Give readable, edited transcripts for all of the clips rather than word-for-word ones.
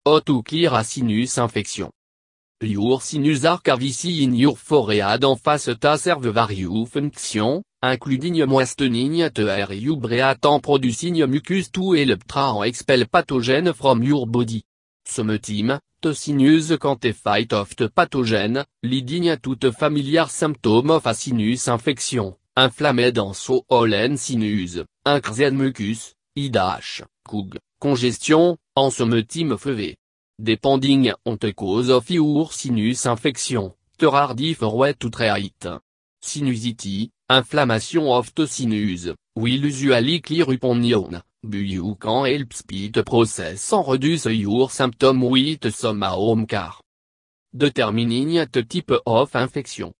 How to clear a sinus infection. Your sinus are cavity in your forehead en face ta serve various functions, including moistening the air you breathe and producing mucus to help and expel pathogen from your body. Sometimes, the sinus can't fight off the pathogen, leading to the familiar symptom of a sinus infection, inflamed and swollen sinus, increased mucus, IDH, CUG, congestion, and sometimes fever. Depending on the cause of your sinus infection, there are different ways to treat. Sinusity, inflammation of the sinus, will usually clear up on own, but you can help speed the process and reduce your symptoms with some home care. Determining the type of infection.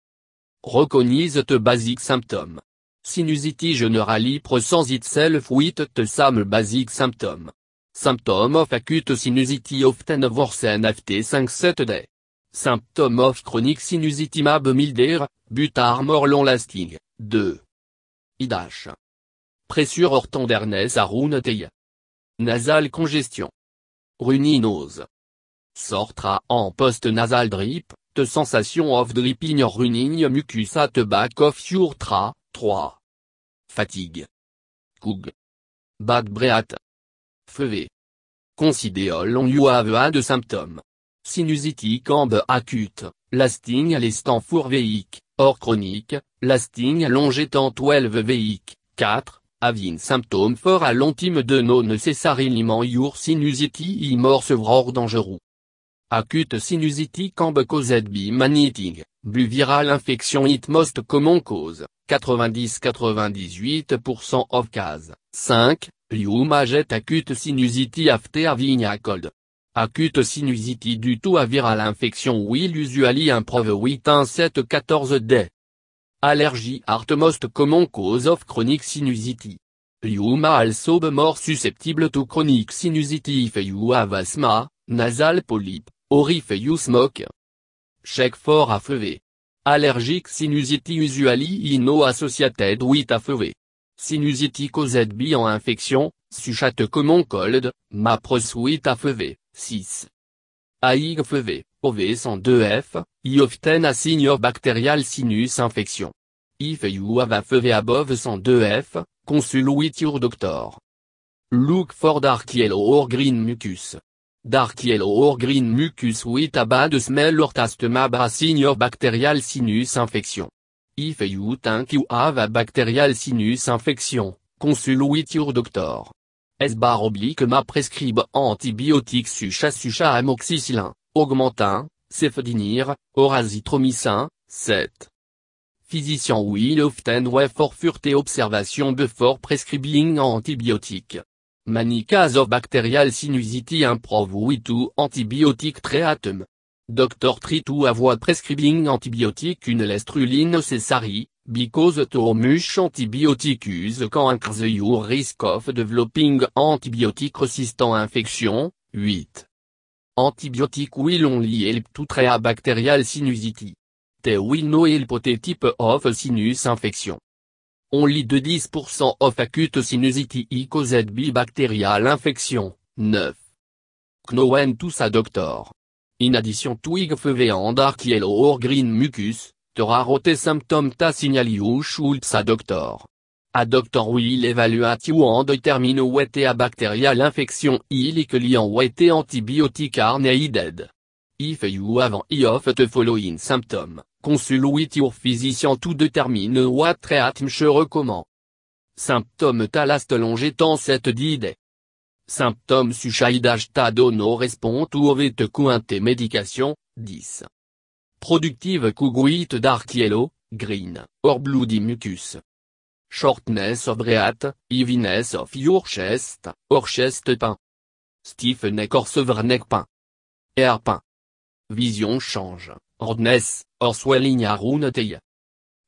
Recognize the basic symptom. Sinusity generally presents itself with the same basic symptom. Symptom of acute sinusity often worsen after 5-7 days. Symptom of chronic sinusity may be milder, but are more long-lasting. 2. IDH. Pressure or tenderness around the eye. Nasal congestion. Runny nose. Sore throat en post-nasal drip, the sensation of dripping or running mucus at the back of your throat. 3. Fatigue. CUG. Bad breath. Fever. Consider long you have had symptom. Sinusity can be acute, lasting less than 4 weeks, or chronic, lasting longer than 12 weeks. 4. Having symptom for a long time do not necessarily mean your sinusity is more severe or dangerous. Acute sinusity can be caused by many things, but viral infection is most common cause, 90-98% of cases. 5. You may get acute sinusity after having a cold. Acute sinusity due to a viral infection will usually improve within 7-14 days. Allergy are the most common cause of chronic sinusity. You may also be more susceptible to chronic sinusity if you have asthma, nasal polyp, or if you smoke. Check for a fever. Allergic sinusity usually is not associated with a fever. Sinusity caused by an infection, such as common cold, may proceed with a fever. 6. High fever, OV102F, is often a sign of bacterial sinus infection. If you have a fever above 102F, consult with your doctor. Look for dark yellow or green mucus. Dark yellow or green mucus with a bad smell or taste may be a sign of bacterial sinus infection. If you think you have a bacterial sinus infection, consult with your doctor. S// may prescribe antibiotics such as amoxicillin, augmentin, cefdinir, or azithromycin. 7. Physician will often wait for further observation before prescribing antibiotic. Many cases of bacterial sinusity improve with antibiotic treatment. Doctor try to avoid prescribing antibiotic unless truly necessary, because too much antibiotic use can increase your risk of developing antibiotic-resistant infection. 8. Antibiotic will only help to treat bacterial sinusity. They will not help the type of sinus infection. Only 10% of acute sinusity is caused by bacterial infection. 9. Know when to see a doctor. In addition to high fever and dark yellow or green mucus, there are other symptoms that signal you should see a doctor. A doctor will evaluate you and determine whether a bacterial infection is likely and whether antibiotics are needed. If you have any of the following symptoms, consult with your physician to determine what treatment je recommend. Symptômes that last longer than 7 days. Symptômes such as that do not respond to over the counter medication. 10. Productive CUG with dark yellow, green, or bloody mucus. Shortness of breath, heaviness of your chest, or chest pain. Stiff neck or severe neck pain. Hair pain. Vision change, redness, or swelling around the eye.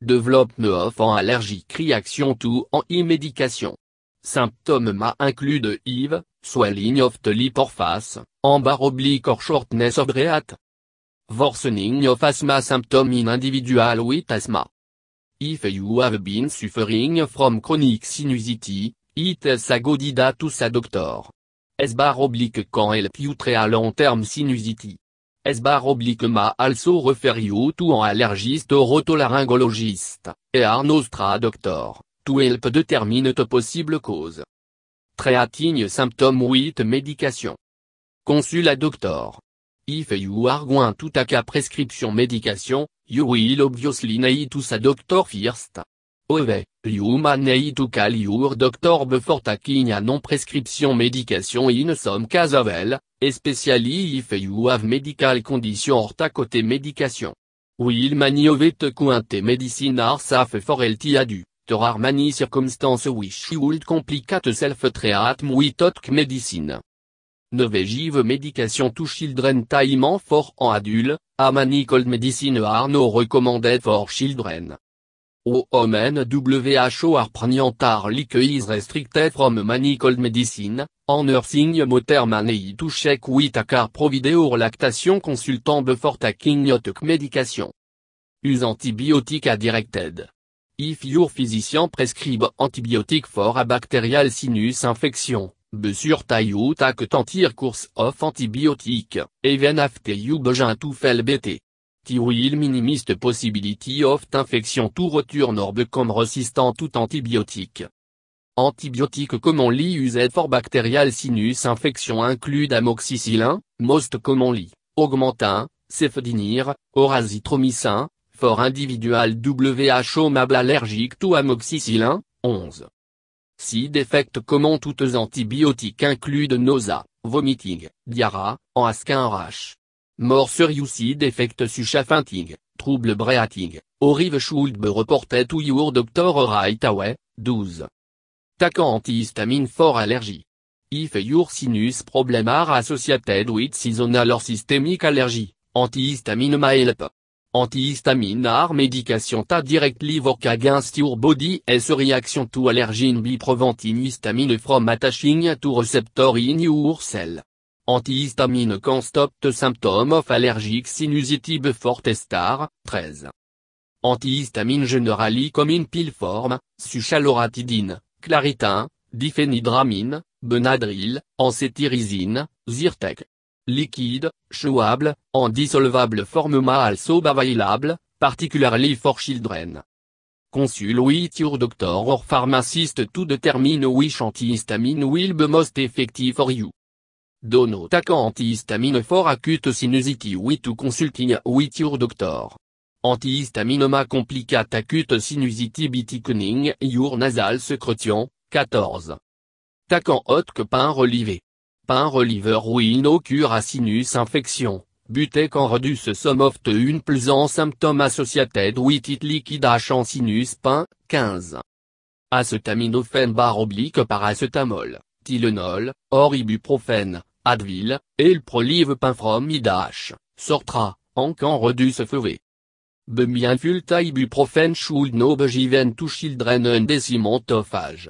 Development of an allergic reaction to any medication. Symptoms may include hive, swelling of the lip or face, amber oblique or shortness of breath. Worsening of asthma symptoms in individual with asthma. If you have been suffering from chronic sinusity, it is a good idea to see a doctor. Quand help you à long terme sinusity. Ma also refer you to an allergist or otolaryngologist, et are nostra doctor, to help determine the possible cause. Treating symptom with medication. Consul a doctor. If you are going to take a prescription medication, you will obviously need to see a doctor first. However, you may need to call your doctor before taking a non-prescription medication in some cases, especially if you have medical condition or take medication. While many of the current medicine are safe for healthy adu, there are many circumstances which would complicate self-treatment with medicine. Novegive medication to children time for an adult, a many cold medicine are no recommended for children. Women WHO are pregnant is restricted from many cold medicine, en nursing mother may need to check with a care provider or lactation consultant before taking your medication. Use antibiotic are directed. If your physician prescribe antibiotic for a bacterial sinus infection, be sure you take 10 course of antibiotic, even after you begin to feel better. It will minimize the possibility of infection to return or become resistant to antibiotic. Antibiotics commonly used for bacterial sinus infection include amoxicillin, most commonly, Augmentin, cefdinir, or azithromycin, for individual WHO mable allergic to amoxicillin, 11. Side effects common to the antibiotics include nausea, vomiting, diarrhea, and skin rash. More serious side effects such as fainting, trouble breathing, or even should be reported to your doctor right away. 12. Take antihistamine for allergy. If your sinus problems are associated with seasonal or systemic allergy, antihistamine may help. Antihistamine are medication that directly work against your body's reaction to allergen by preventing histamine from attaching to receptor in your cell. Antihistamine can stop the symptom of allergic sinusitis before they start. 13. Antihistamine generally come in pill form, such as loratadine, Claritin, diphenhydramine, Benadryl, cetirizine, Zyrtec. Liquide, chewable, en dissolvable form may also be available, particularly for children. Consult with your doctor or pharmacist to determine which antihistamine will be most effective for you. Do not take antihistamine for acute sinusity without consulting with your doctor. Antihistamine may complicate acute sinusity by thickening your nasal secretion. 14. Take hot pain reliever. Pain reliever will no cure a sinus infection, but can reduce some of the unpleasant symptoms associated with it liquid en sinus pain. 15. Acetaminophen paracetamol, Tylenol, or ibuprofène, Advil, et le prolive pain from IDH, Sortra, en can reduce fever. Be mindful ibuprofen should no be given to children under 6 months of age.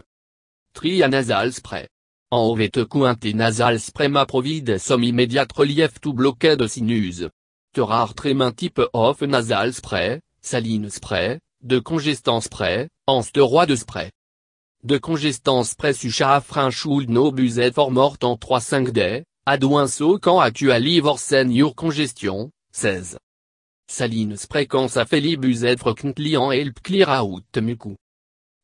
Nasal spray. En ovete cointe nasal spray may provide some immediate relief to blocked sinus. There are 3 types of nasal spray, saline spray, de congestant spray, en stéroïde spray. De congestant spray such as should no be used for more than 3-5 days, so can actually worsen your congestion. 16. Saline spray can safely be used frequently and help clear out mucus.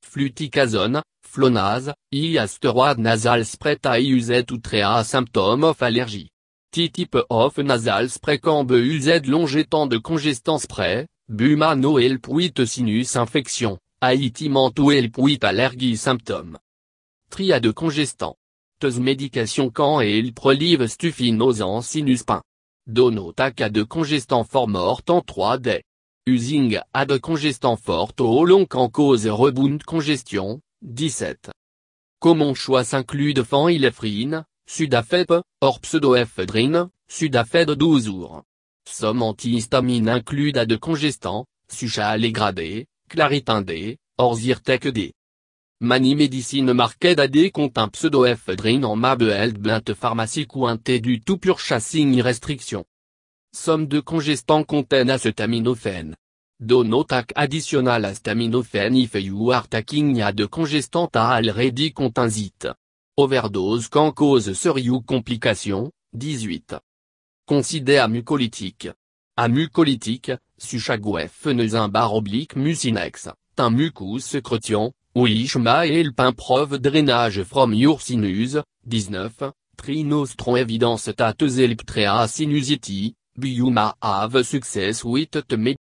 Fluticasone, Flonase, a steroid nasal spray used to treat a symptom of allergy. Type of nasal spray can be used longtemps de congestant spray, but no help with sinus infection, it meant to help with allergy symptom. Tria de congestant. These medication can help relieve stuffy nose and sinus pain. Do not take a de congestant for more than 3 days. Using a de congestant for too long can cause rebound congestion. 17. Common choice include phenylephrine, Sudafed, or pseudoephedrine, Sudafed 12 jours. Some antihistamines include a de congestant, such as Allegra D, Claritin D, or Zyrtec D. Many medicine market AD contain pseudoephedrine en mabel blunt pharmacie cointe du tout purchasing restriction. Some de congestant contain acetaminophen. Do not take additional acetaminophen if you are taking a de congestant already contains it. Overdose qu'en cause seriou complication, 18. Considère mucolytique. A mucolytique, suchagouef neusimbar oblique mucinex, tin mucus secretion, ouishma et le pain preuve drainage from your sinus, 19, trinostron evidence tates elliptrea sinusiti, biuma have success with the